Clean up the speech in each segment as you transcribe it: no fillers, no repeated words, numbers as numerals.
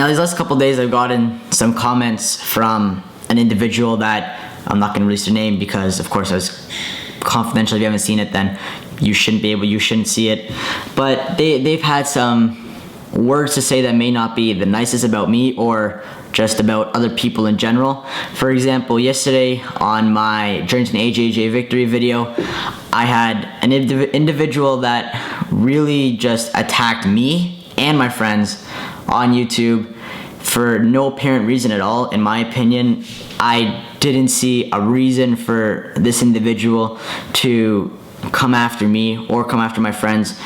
Now these last couple days I've gotten some comments from an individual that I'm not going to release their name because of course I was confidential. If you haven't seen it, then you shouldn't see it. But they've had some words to say that may not be the nicest about me or just about other people in general. For example, yesterday on my Journey to an AJJ Victory video, I had an individual that really just attacked me and my friends on YouTube for no apparent reason at all. In my opinion, I didn't see a reason for this individual to come after me or come after my friends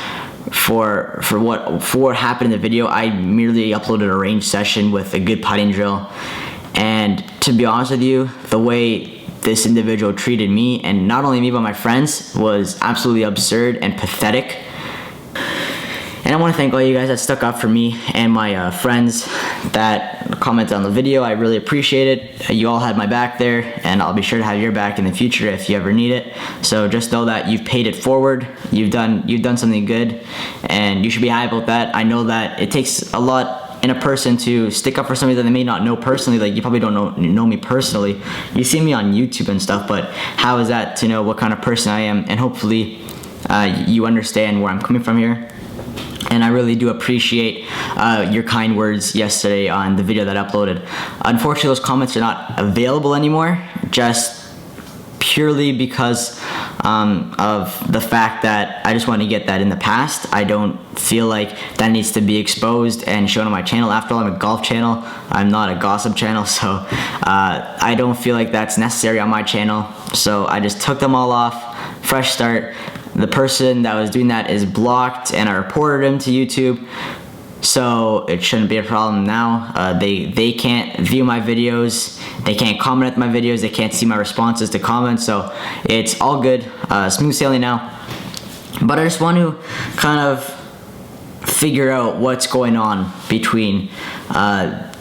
for what happened in the video. I merely uploaded a range session with a good putting drill, and to be honest with you, the way this individual treated me, and not only me but my friends, was absolutely absurd and pathetic. And I want to thank all you guys that stuck up for me and my friends that commented on the video. I really appreciate it. You all had my back there, and I'll be sure to have your back in the future if you ever need it. So just know that you've paid it forward. You've done something good, and you should be happy about that. I know that it takes a lot in a person to stick up for somebody that they may not know personally. Like, you probably don't know me personally. You see me on YouTube and stuff, but how is that to know what kind of person I am? And hopefully you understand where I'm coming from here. And I really do appreciate your kind words yesterday on the video that I uploaded. Unfortunately, those comments are not available anymore, just purely because of the fact that I just want to get that in the past. I don't feel like that needs to be exposed and shown on my channel. After all, I'm a golf channel. I'm not a gossip channel, so I don't feel like that's necessary on my channel. So I just took them all off. Fresh start. The person that was doing that is blocked, and I reported him to YouTube, so it shouldn't be a problem now. They can't view my videos, they can't comment at my videos, they can't see my responses to comments, so it's all good, smooth sailing now. But I just want to kind of figure out what's going on between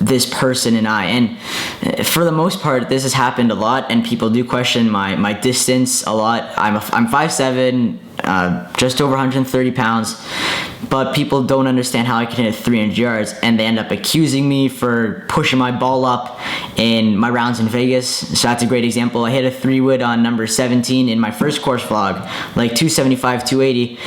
this person and I. And for the most part, this has happened a lot, and people do question my distance a lot. I'm 5'7", just over 130 pounds, but people don't understand how I can hit 300 yards, and they end up accusing me for pushing my ball up in my rounds in Vegas. So that's a great example. I hit a 3-wood on number 17 in my first course vlog, like 275, 280,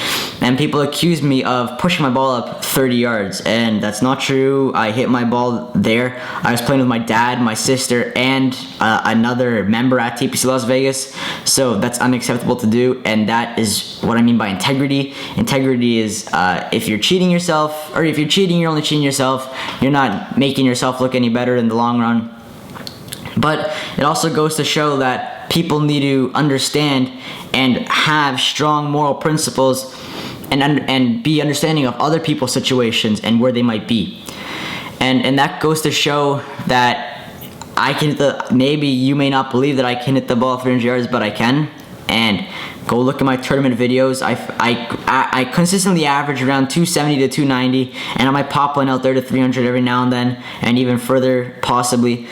and people accused me of pushing my ball up 30 yards, and that's not true. I hit my ball there. I was playing with my dad, my sister, and another member at TPC Las Vegas, so that's unacceptable to do, and that is what I mean by integrity. Integrity is if you're cheating yourself, or if you're cheating, you're only cheating yourself. You're not making yourself look any better in the long run. But it also goes to show that people need to understand and have strong moral principles and be understanding of other people's situations and where they might be. And that goes to show that I can hit maybe you may not believe that I can hit the ball 300 yards, but I can. And go look at my tournament videos. I consistently average around 270 to 290, and I might pop one out there to 300 every now and then, and even further possibly.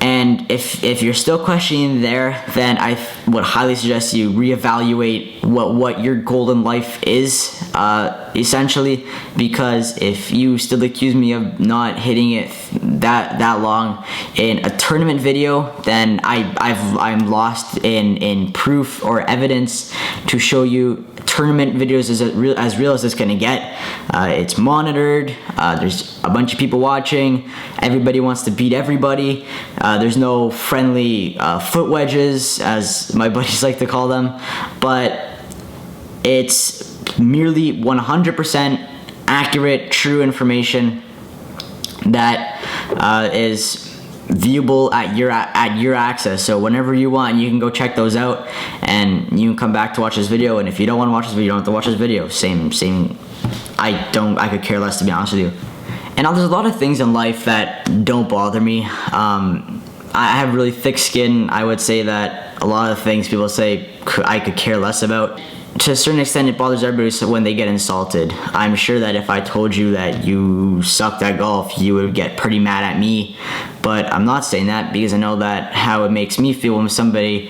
And if you're still questioning there, then I would highly suggest you reevaluate what your goal in life is, essentially, because if you still accuse me of not hitting it that long in a tournament video, then I'm lost in proof or evidence to show you tournament videos is as real as it's gonna get. It's monitored. There's a bunch of people watching. Everybody wants to beat everybody. There's no friendly foot wedges, as my buddies like to call them, but it's merely 100% accurate, true information that is viewable at your access. So whenever you want, you can go check those out, and you can come back to watch this video. And if you don't want to watch this video, you don't have to watch this video. Same. I could care less, to be honest with you. And there's a lot of things in life that don't bother me. I have really thick skin. I would say that a lot of things people say I could care less about. To a certain extent, it bothers everybody when they get insulted. I'm sure that if I told you that you sucked at golf, you would get pretty mad at me. But I'm not saying that because I know that how it makes me feel when somebody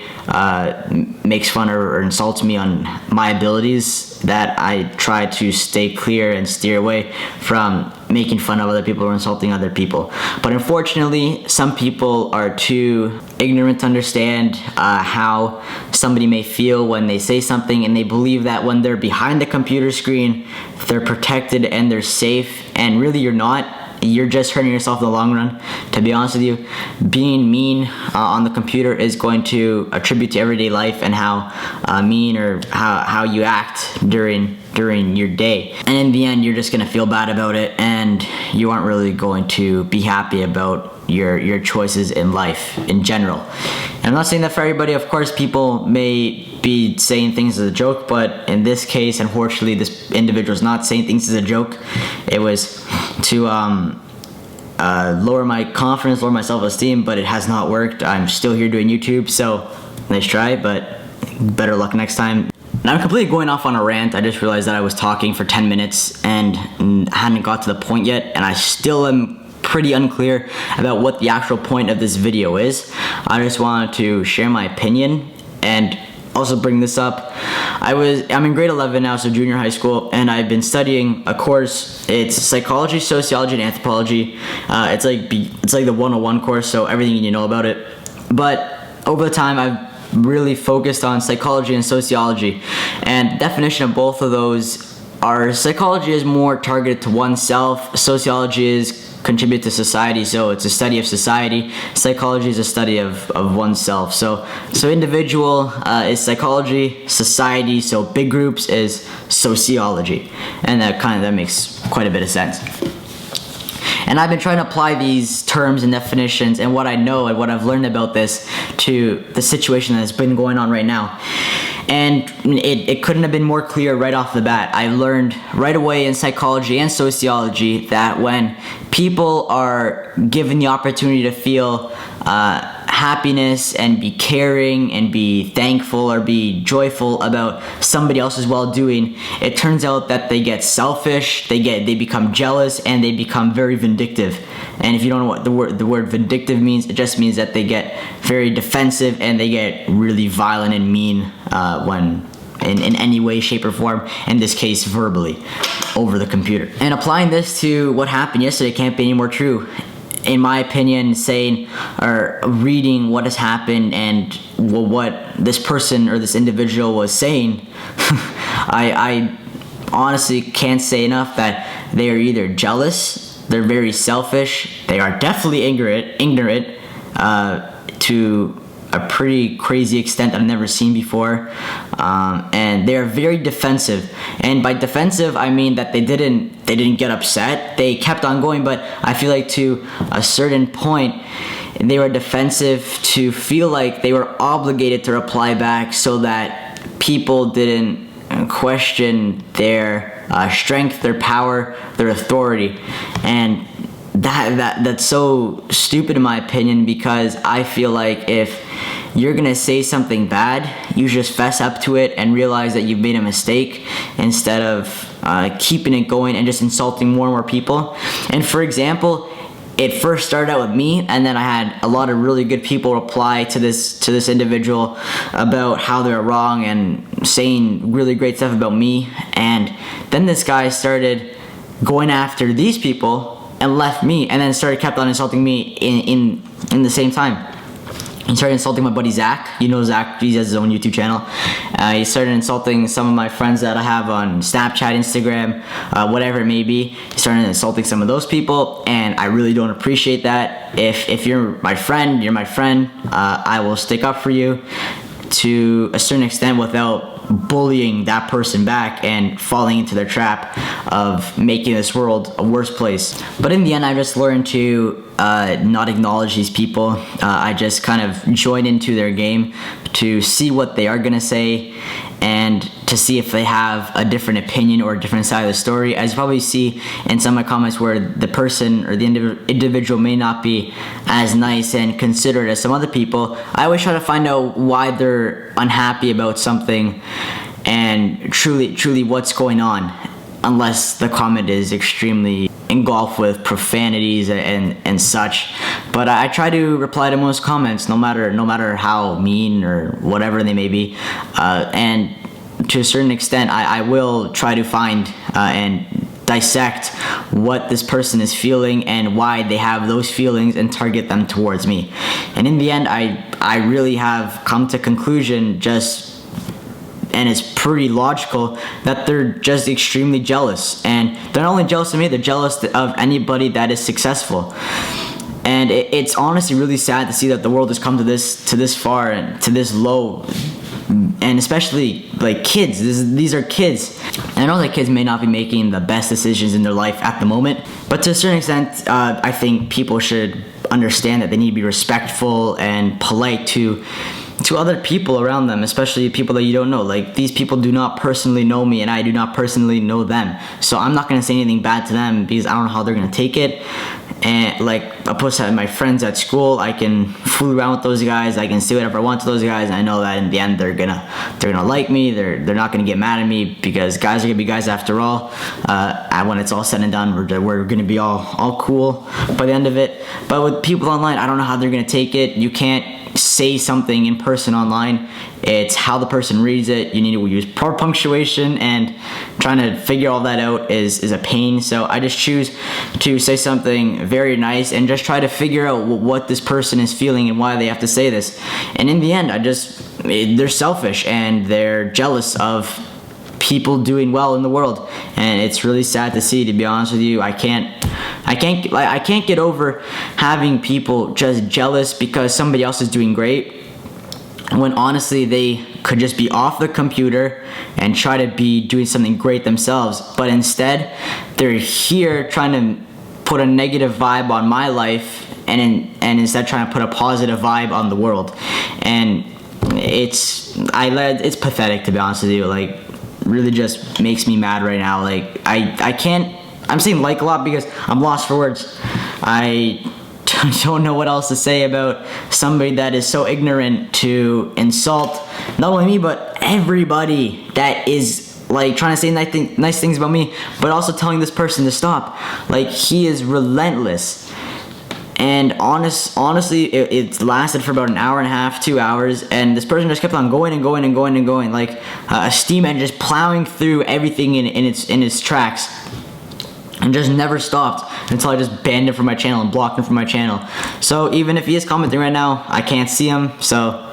makes fun or insults me on my abilities, that I try to stay clear and steer away from making fun of other people or insulting other people. But unfortunately, some people are too ignorant to understand how somebody may feel when they say something, and they believe that when they're behind the computer screen, they're protected and they're safe, and really you're not. You're just hurting yourself in the long run. To be honest with you, being mean on the computer is going to attribute to everyday life and how mean or how you act during your day. And in the end, you're just gonna feel bad about it, and you aren't really going to be happy about your choices in life in general. And I'm not saying that for everybody. Of course, people may be saying things as a joke, but in this case, unfortunately, this individual is not saying things as a joke. It was to lower my confidence, lower my self-esteem, but it has not worked. I'm still here doing YouTube, so nice try, but better luck next time. Now I'm completely going off on a rant. I just realized that I was talking for 10 minutes and hadn't got to the point yet, and I still am pretty unclear about what the actual point of this video is. I just wanted to share my opinion and also bring this up. I'm in grade 11 now, so junior high school, and I've been studying a course. It's psychology, sociology, and anthropology. It's like the 101 course, so everything you need to know about it. But over the time, I've really focused on psychology and sociology, and the definition of both of those are: psychology is more targeted to oneself, sociology is contribute to society, so it's a study of society. Psychology is a study of oneself. So individual is psychology, society, so big groups is sociology, and that makes quite a bit of sense. And I've been trying to apply these terms and definitions and what I know and what I've learned about this to the situation that's been going on right now. And it couldn't have been more clear right off the bat. I learned right away in psychology and sociology that when people are given the opportunity to feel happiness and be caring and be thankful or be joyful about somebody else's well-doing, it turns out that they get selfish, they become jealous, and they become very vindictive. And if you don't know what the word vindictive means, it just means that they get very defensive and they get really violent and mean when in any way, shape, or form, in this case verbally, over the computer. And applying this to what happened yesterday can't be any more true. In my opinion, saying or reading what has happened and what this person or this individual was saying, I honestly can't say enough that they are either jealous, they're very selfish, they are definitely ignorant to a pretty crazy extent I've never seen before, and they're very defensive. And by defensive, I mean that they didn't get upset. They kept on going, but I feel like to a certain point, they were defensive to feel like they were obligated to reply back, so that people didn't question their strength, their power, their authority. And that's so stupid in my opinion, because I feel like if you're gonna say something bad, you just fess up to it and realize that you've made a mistake, instead of keeping it going and just insulting more and more people. And for example, it first started out with me, and then I had a lot of really good people reply to this individual about how they're wrong and saying really great stuff about me. And then this guy started going after these people and left me, and then kept on insulting me in the same time. He started insulting my buddy Zach. You know Zach, he has his own YouTube channel. He started insulting some of my friends that I have on Snapchat, Instagram, whatever it may be. He started insulting some of those people, and I really don't appreciate that. If you're my friend, you're my friend. I will stick up for you to a certain extent without bullying that person back and falling into their trap of making this world a worse place. But in the end, I just learned to not acknowledge these people. I just kind of join into their game to see what they are gonna say and to see if they have a different opinion or a different side of the story. As you probably see in some of my comments where the person or the individual may not be as nice and considerate as some other people, I always try to find out why they're unhappy about something and truly what's going on. unless the comment is extremely engulfed with profanities and such. But I try to reply to most comments, no matter how mean or whatever they may be, and to a certain extent, I will try to find and dissect what this person is feeling and why they have those feelings and target them towards me. And in the end, I really have come to conclusion and it's pretty logical, that they're just extremely jealous. And they're not only jealous of me, they're jealous of anybody that is successful. And it's honestly really sad to see that the world has come to this far and to this low. And especially like kids, these are kids. And I know that kids may not be making the best decisions in their life at the moment, but to a certain extent, I think people should understand that they need to be respectful and polite to other people around them, especially people that you don't know. Like, these people do not personally know me, and I do not personally know them. So I'm not gonna say anything bad to them because I don't know how they're gonna take it. And like, opposed to my friends at school, I can fool around with those guys. I can say whatever I want to those guys. And I know that in the end, they're gonna like me. They're not gonna get mad at me, because guys are gonna be guys after all. When it's all said and done, we're gonna be all cool by the end of it. But with people online, I don't know how they're gonna take it. You can't say something in person online. It's how the person reads it. You need to use proper punctuation, and trying to figure all that out is a pain. So I just choose to say something very nice and just try to figure out what this person is feeling and why they have to say this. And in the end, they're selfish and they're jealous of people doing well in the world, and it's really sad to see, to be honest with you. I can't get over having people just jealous because somebody else is doing great, when honestly they could just be off the computer and try to be doing something great themselves. But instead, they're here trying to put a negative vibe on my life, and instead trying to put a positive vibe on the world. And it's pathetic, to be honest with you. Like, really just makes me mad right now. Like, I'm saying like a lot because I'm lost for words. I don't know what else to say about somebody that is so ignorant to insult not only me but everybody that is like trying to say nice things about me, but also telling this person to stop. Like, he is relentless. And honestly, it lasted for about an hour and a half, 2 hours, and this person just kept on going and going and going and going, like a steam engine, just plowing through everything in its tracks, and just never stopped until I just banned him from my channel and blocked him from my channel. So even if he is commenting right now, I can't see him. So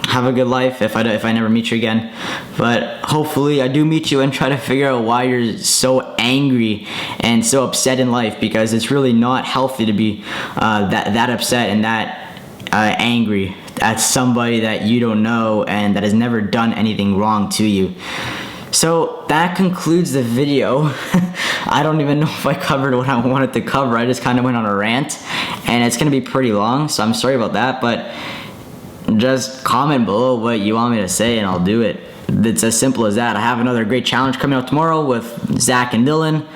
have a good life if I never meet you again. But hopefully I do meet you and try to figure out why you're so angry and so upset in life, because it's really not healthy to be that upset and that angry at somebody that you don't know and that has never done anything wrong to you. So that concludes the video. I don't even know if I covered what I wanted to cover. I just kind of went on a rant, and it's gonna be pretty long, so I'm sorry about that, but just comment below what you want me to say and I'll do it. It's as simple as that. I have another great challenge coming out tomorrow with Zach and Dylan.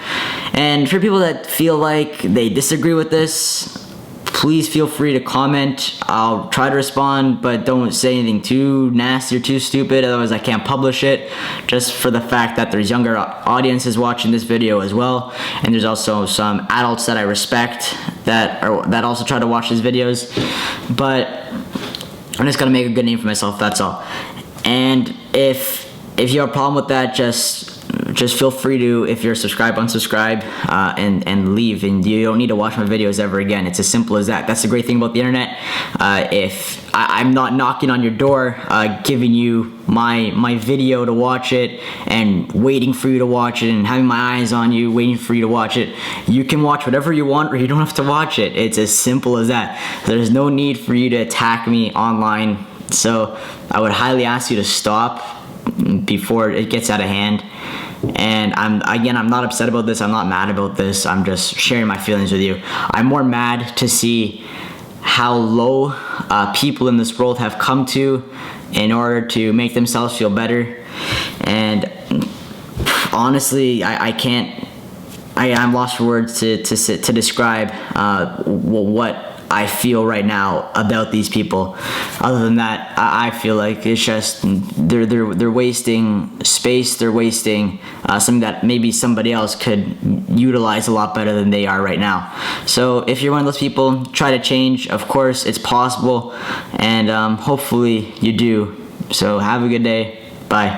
And for people that feel like they disagree with this, please feel free to comment. I'll try to respond, but don't say anything too nasty or too stupid, otherwise I can't publish it, just for the fact that there's younger audiences watching this video as well, and there's also some adults that I respect that also try to watch these videos. But I'm just gonna make a good name for myself, that's all. And if you have a problem with that, just feel free to, if you're subscribed, unsubscribe, and leave, and you don't need to watch my videos ever again. It's as simple as that. That's the great thing about the internet. If I'm not knocking on your door, giving you my video to watch it and waiting for you to watch it and having my eyes on you waiting for you to watch it, you can watch whatever you want, or you don't have to watch it. It's as simple as that. There's no need for you to attack me online. So I would highly ask you to stop before it gets out of hand. And I'm not upset about this. I'm not mad about this. I'm just sharing my feelings with you. I'm more mad to see how low people in this world have come to in order to make themselves feel better. And honestly, I'm lost for words to describe what I feel right now about these people. Other than that, I feel like it's just they're wasting space. They're wasting something that maybe somebody else could utilize a lot better than they are right now. So if you're one of those people, try to change. Of course, it's possible, and hopefully you do. So have a good day. Bye.